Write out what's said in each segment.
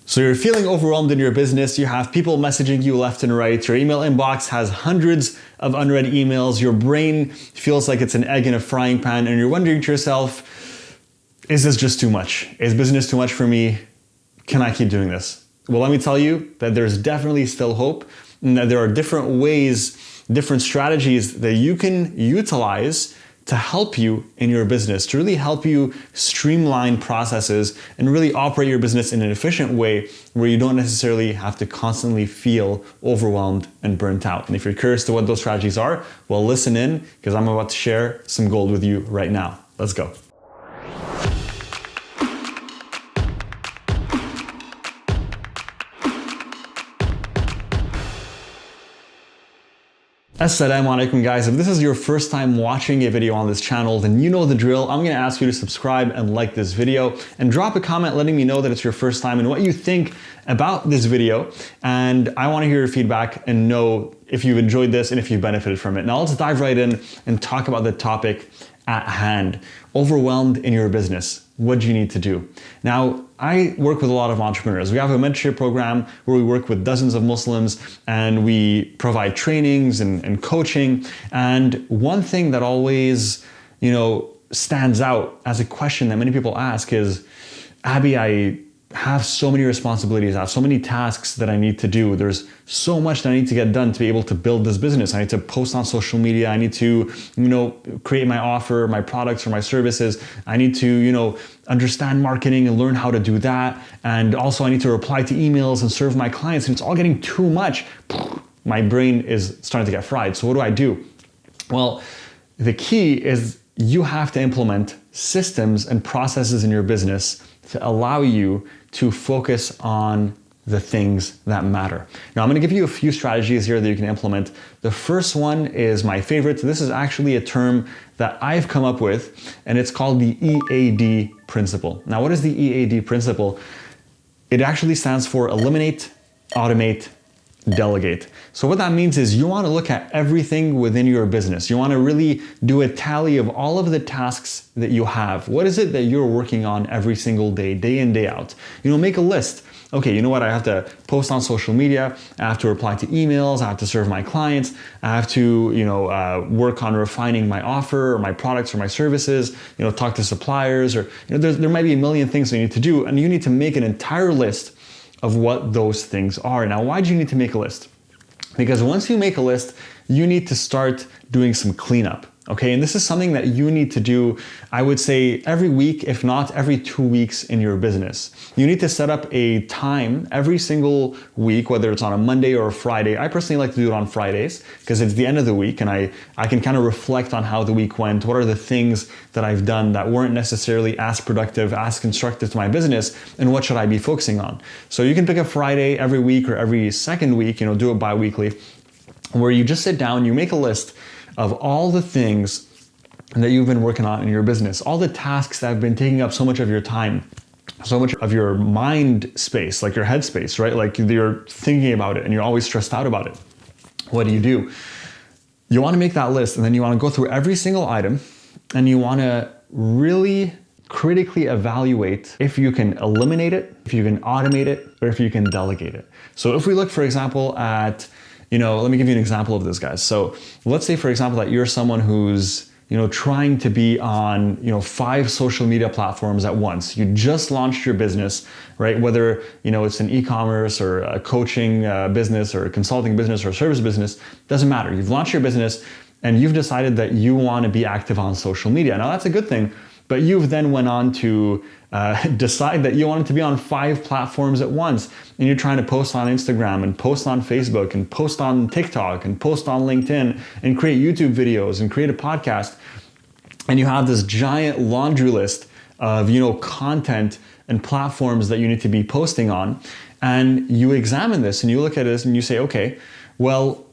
So you're feeling overwhelmed in your business, you have people messaging you left and right, your email inbox has hundreds of unread emails, your brain feels like it's an egg in a frying pan, and you're wondering to yourself, is this just too much? Is business too much for me? Can I keep doing this? Well, let me tell you that there's definitely still hope, and that there are different ways, different strategies that you can utilize to help you in your business, to really help you streamline processes and really operate your business in an efficient way where you don't necessarily have to constantly feel overwhelmed and burnt out. And if you're curious to what those strategies are, well, listen in, because I'm about to share some gold with you right now. Let's go. Assalamu alaikum guys. If this is your first time watching a video on this channel, then you know the drill. I'm gonna ask you to subscribe and like this video and drop a comment letting me know that it's your first time and what you think about this video. And I wanna hear your feedback and know if you've enjoyed this and if you've benefited from it. Now let's dive right in and talk about the topic at hand. Overwhelmed in your business. What do you need to do? Now, I work with a lot of entrepreneurs. We have a mentorship program where we work with dozens of Muslims and we provide trainings and coaching. And one thing that always, stands out as a question that many people ask is, Abby, I have so many responsibilities, I have so many tasks that I need to do. There's so much that I need to get done to be able to build this business. I need to post on social media. I need to, create my offer, my products or my services. I need to, understand marketing and learn how to do that. And also I need to reply to emails and serve my clients. And it's all getting too much. My brain is starting to get fried. So what do? Well, the key is you have to implement systems and processes in your business to allow you to focus on the things that matter. Now, I'm gonna give you a few strategies here that you can implement. The first one is my favorite. This is actually a term that I've come up with, and it's called the EAD Principle. Now, what is the EAD Principle? It actually stands for eliminate, automate, delegate. So what that means is you want to look at everything within your business. You want to really do a tally of all of the tasks that you have. What is it that you're working on every single day, day in, day out? Make a list. Okay, you know what? I have to post on social media. I have to reply to emails. I have to serve my clients. I have to, work on refining my offer or my products or my services, talk to suppliers, or, there might be a million things that you need to do, and you need to make an entire list of what those things are. Now, why do you need to make a list? Because once you make a list, you need to start doing some cleanup, okay? And this is something that you need to do, I would say, every week, if not every 2 weeks in your business. You need to set up a time every single week, whether it's on a Monday or a Friday. I personally like to do it on Fridays because it's the end of the week and I can kind of reflect on how the week went. What are the things that I've done that weren't necessarily as productive, as constructive to my business, and what should I be focusing on? So you can pick a Friday every week or every second week, do it bi-weekly, where you just sit down, you make a list of all the things that you've been working on in your business, all the tasks that have been taking up so much of your time, so much of your mind space, like your head space, right? Like you're thinking about it and you're always stressed out about it. What do? You want to make that list, and then you want to go through every single item and you want to really critically evaluate if you can eliminate it, if you can automate it, or if you can delegate it. So if we look, for example, at let me give you an example of this, guys. So let's say, for example, that you're someone who's, trying to be on, 5 social media platforms at once. You just launched your business, right? Whether, it's an e-commerce or a coaching business or a consulting business or a service business, doesn't matter. You've launched your business and you've decided that you want to be active on social media. Now that's a good thing, but you've then went on to decide that you wanted to be on 5 platforms at once, and you're trying to post on Instagram and post on Facebook and post on TikTok and post on LinkedIn and create YouTube videos and create a podcast, and you have this giant laundry list of content and platforms that you need to be posting on, and you examine this and you look at this and you say, okay, well,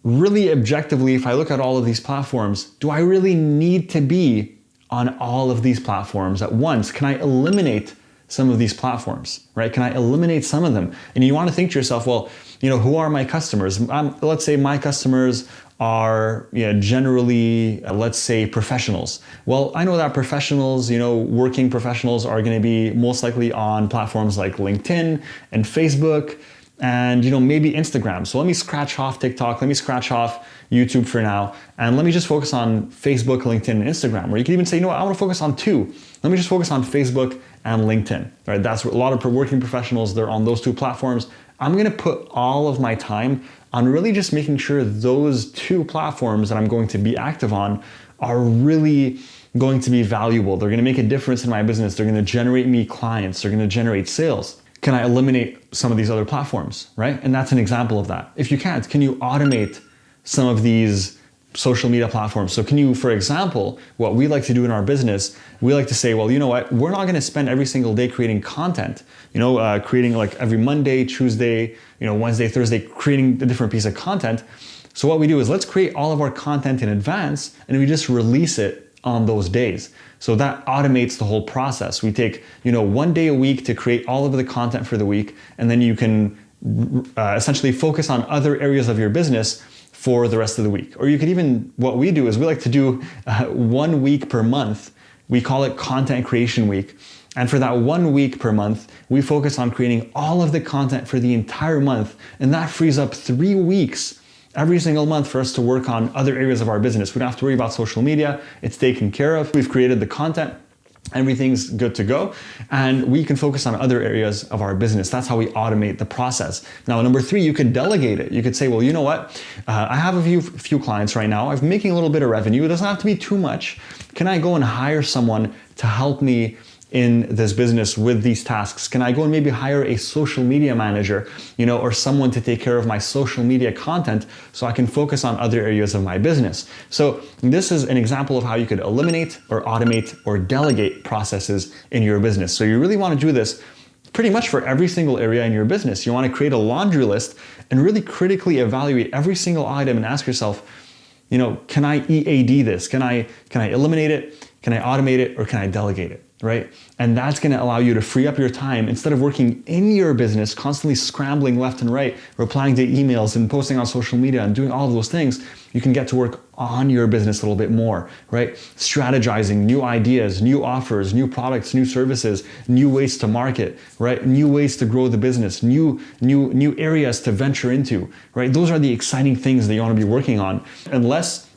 really objectively, if I look at all of these platforms, do I really need to be on all of these platforms at once? Can I eliminate some of these platforms, right? Can I eliminate some of them? And you want to think to yourself, well, who are my customers? Let's say my customers are generally, let's say, professionals. Well, I know that professionals, working professionals are going to be most likely on platforms like LinkedIn and Facebook and, maybe Instagram. So let me scratch off TikTok, let me scratch off YouTube for now, and let me just focus on Facebook, LinkedIn, and Instagram. Or you can even say, I want to focus on two. Let me just focus on Facebook and LinkedIn, right? That's what a lot of working professionals, they're on those two platforms. I'm going to put all of my time on really just making sure those two platforms that I'm going to be active on are really going to be valuable. They're going to make a difference in my business. They're going to generate me clients. They're going to generate sales. Can I eliminate some of these other platforms, right? And that's an example of that. If you can't, can you automate some of these social media platforms? So can you, for example, what we like to do in our business, we like to say, well, you know what, we're not going to spend every single day creating content, creating like every Monday, Tuesday, Wednesday, Thursday, creating a different piece of content. So what we do is let's create all of our content in advance and we just release it on those days. So that automates the whole process. We take, 1 day a week to create all of the content for the week, and then you can essentially focus on other areas of your business for the rest of the week. Or you could even, what we do is we like to do 1 week per month. We call it content creation week. And for that 1 week per month, we focus on creating all of the content for the entire month. And that frees up 3 weeks every single month for us to work on other areas of our business. We don't have to worry about social media. It's taken care of. We've created the content. Everything's good to go. And we can focus on other areas of our business. That's how we automate the process. Now, number 3, you could delegate it. You could say, well, you know what? I have a few clients right now. I'm making a little bit of revenue. It doesn't have to be too much. Can I go and hire someone to help me in this business with these tasks? Can I go and maybe hire a social media manager, or someone to take care of my social media content so I can focus on other areas of my business? So this is an example of how you could eliminate or automate or delegate processes in your business. So you really want to do this pretty much for every single area in your business. You want to create a laundry list and really critically evaluate every single item and ask yourself, can I EAD this? Can I eliminate it? Can I automate it? Or can I delegate it? Right? And that's going to allow you to free up your time. Instead of working in your business, constantly scrambling left and right, replying to emails and posting on social media and doing all of those things, you can get to work on your business a little bit more, right? Strategizing new ideas, new offers, new products, new services, new ways to market, right? New ways to grow the business, new areas to venture into, right? Those are the exciting things that you want to be working on, and less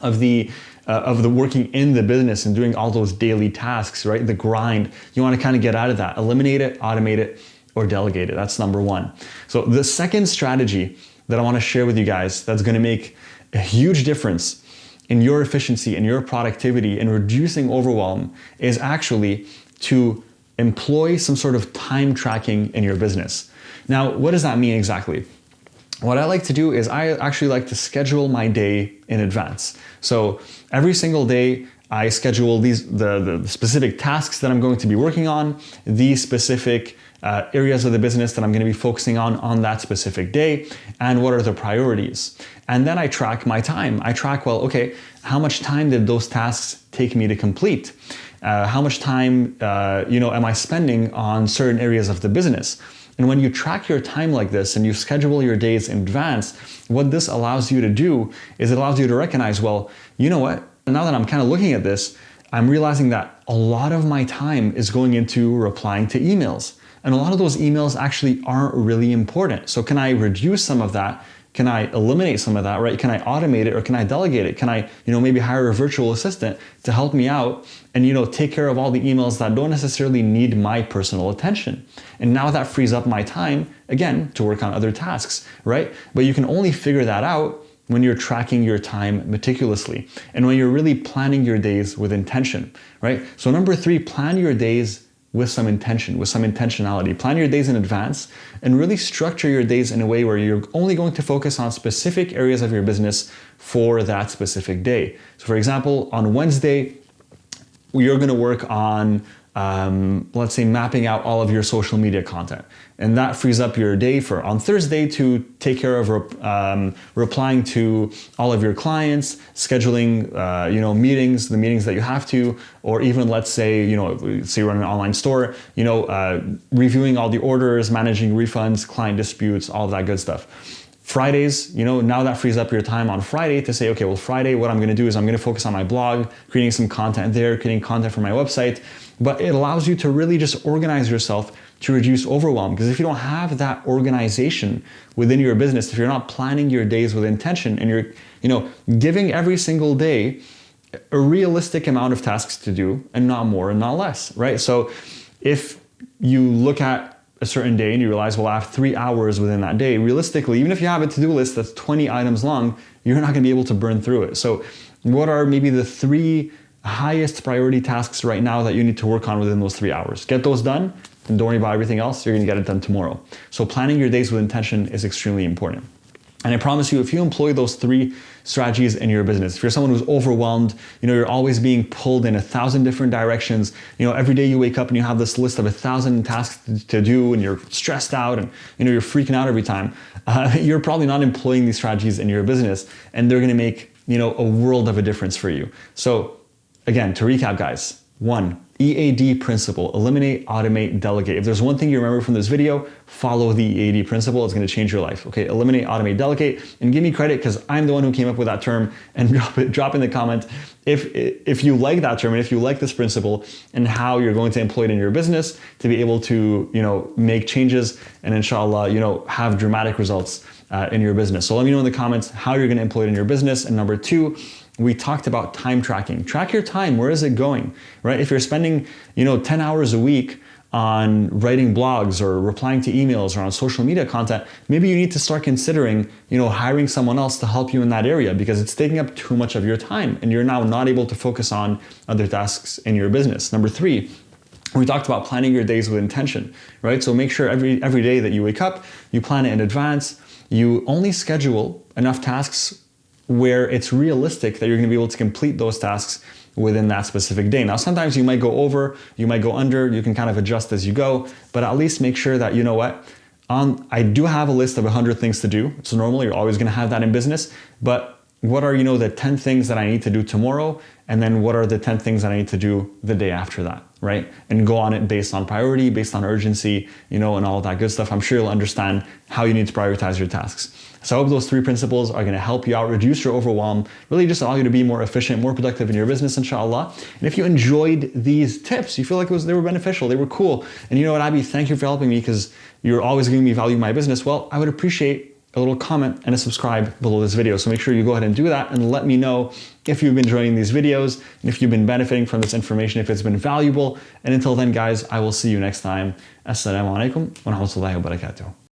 of the working in the business and doing all those daily tasks, right? The grind. You want to kind of get out of that. Eliminate it, automate it, or delegate it. That's number 1. So the second strategy that I want to share with you guys that's going to make a huge difference in your efficiency and your productivity and reducing overwhelm is actually to employ some sort of time tracking in your business. Now, what does that mean exactly? What I like to do is I actually like to schedule my day in advance. So every single day I schedule the specific tasks that I'm going to be working on, these specific areas of the business that I'm going to be focusing on that specific day, and what are the priorities. And then I track my time. I track, well, okay, how much time did those tasks take me to complete? How much time am I spending on certain areas of the business? And when you track your time like this and you schedule your days in advance, what this allows you to do is it allows you to recognize, well, you know what? Now that I'm kind of looking at this, I'm realizing that a lot of my time is going into replying to emails. And a lot of those emails actually aren't really important. So can I reduce some of that? Can I eliminate some of that, right? Can I automate it or can I delegate it? Can I, maybe hire a virtual assistant to help me out and, take care of all the emails that don't necessarily need my personal attention? And now that frees up my time, again, to work on other tasks, right? But you can only figure that out when you're tracking your time meticulously and when you're really planning your days with intention, right? So number 3, plan your days with some intention, with some intentionality. Plan your days in advance and really structure your days in a way where you're only going to focus on specific areas of your business for that specific day. So for example, on Wednesday, you're going to work on, let's say, mapping out all of your social media content. And that frees up your day for on Thursday to take care of replying to all of your clients, scheduling, meetings, the meetings that you have to, or even let's say, say you run an online store, reviewing all the orders, managing refunds, client disputes, all of that good stuff. Fridays, now that frees up your time on Friday to say, okay, well, Friday, what I'm going to do is I'm going to focus on my blog, creating some content there, creating content for my website. But it allows you to really just organize yourself to reduce overwhelm. Because if you don't have that organization within your business, if you're not planning your days with intention and you're, giving every single day a realistic amount of tasks to do and not more and not less, right? So if you look at a certain day and you realize, well, I have 3 hours within that day, realistically, even if you have a to-do list that's 20 items long, you're not gonna be able to burn through it. So what are maybe the 3 highest priority tasks right now that you need to work on within those 3 hours? Get those done, and don't worry about everything else, you're gonna get it done tomorrow. So planning your days with intention is extremely important. And I promise you, if you employ those 3 strategies in your business, if you're someone who's overwhelmed, you're always being pulled in 1,000 different directions, every day you wake up and you have this list of 1,000 tasks to do and you're stressed out and you're freaking out every time, you're probably not employing these strategies in your business, and they're gonna make a world of a difference for you. So again, to recap, guys, 1, EAD principle, eliminate, automate, delegate. If there's one thing you remember from this video, follow the EAD principle. It's going to change your life. Okay, eliminate, automate, delegate, and give me credit because I'm the one who came up with that term, and drop in the comment if you like that term and if you like this principle and how you're going to employ it in your business to be able to, make changes and inshallah, have dramatic results in your business. So let me know in the comments how you're going to employ it in your business. And number 2, we talked about time tracking. Track your time. Where is it going, right? If you're spending, 10 hours a week on writing blogs or replying to emails or on social media content, maybe you need to start considering, hiring someone else to help you in that area because it's taking up too much of your time and you're now not able to focus on other tasks in your business. Number 3, we talked about planning your days with intention, right? So make sure every day that you wake up, you plan it in advance. You only schedule enough tasks where it's realistic that you're going to be able to complete those tasks within that specific day. Now, sometimes you might go over, you might go under, you can kind of adjust as you go, but at least make sure that, I do have a list of 100 things to do. So normally you're always going to have that in business, but what are, the 10 things that I need to do tomorrow? And then what are the 10 things that I need to do the day after that, right? And go on it based on priority, based on urgency, and all of that good stuff. I'm sure you'll understand how you need to prioritize your tasks. So I hope those 3 principles are going to help you out, reduce your overwhelm, really just allow you to be more efficient, more productive in your business, inshallah. And if you enjoyed these tips, you feel like they were beneficial, they were cool, and you know what, Abby, thank you for helping me because you're always giving me value in my business. Well, I would appreciate a little comment and a subscribe below this video. So make sure you go ahead and do that and let me know if you've been enjoying these videos and if you've been benefiting from this information, if it's been valuable. And until then, guys, I will see you next time. Assalamu alaikum wa rahmatullahi wa barakatuh.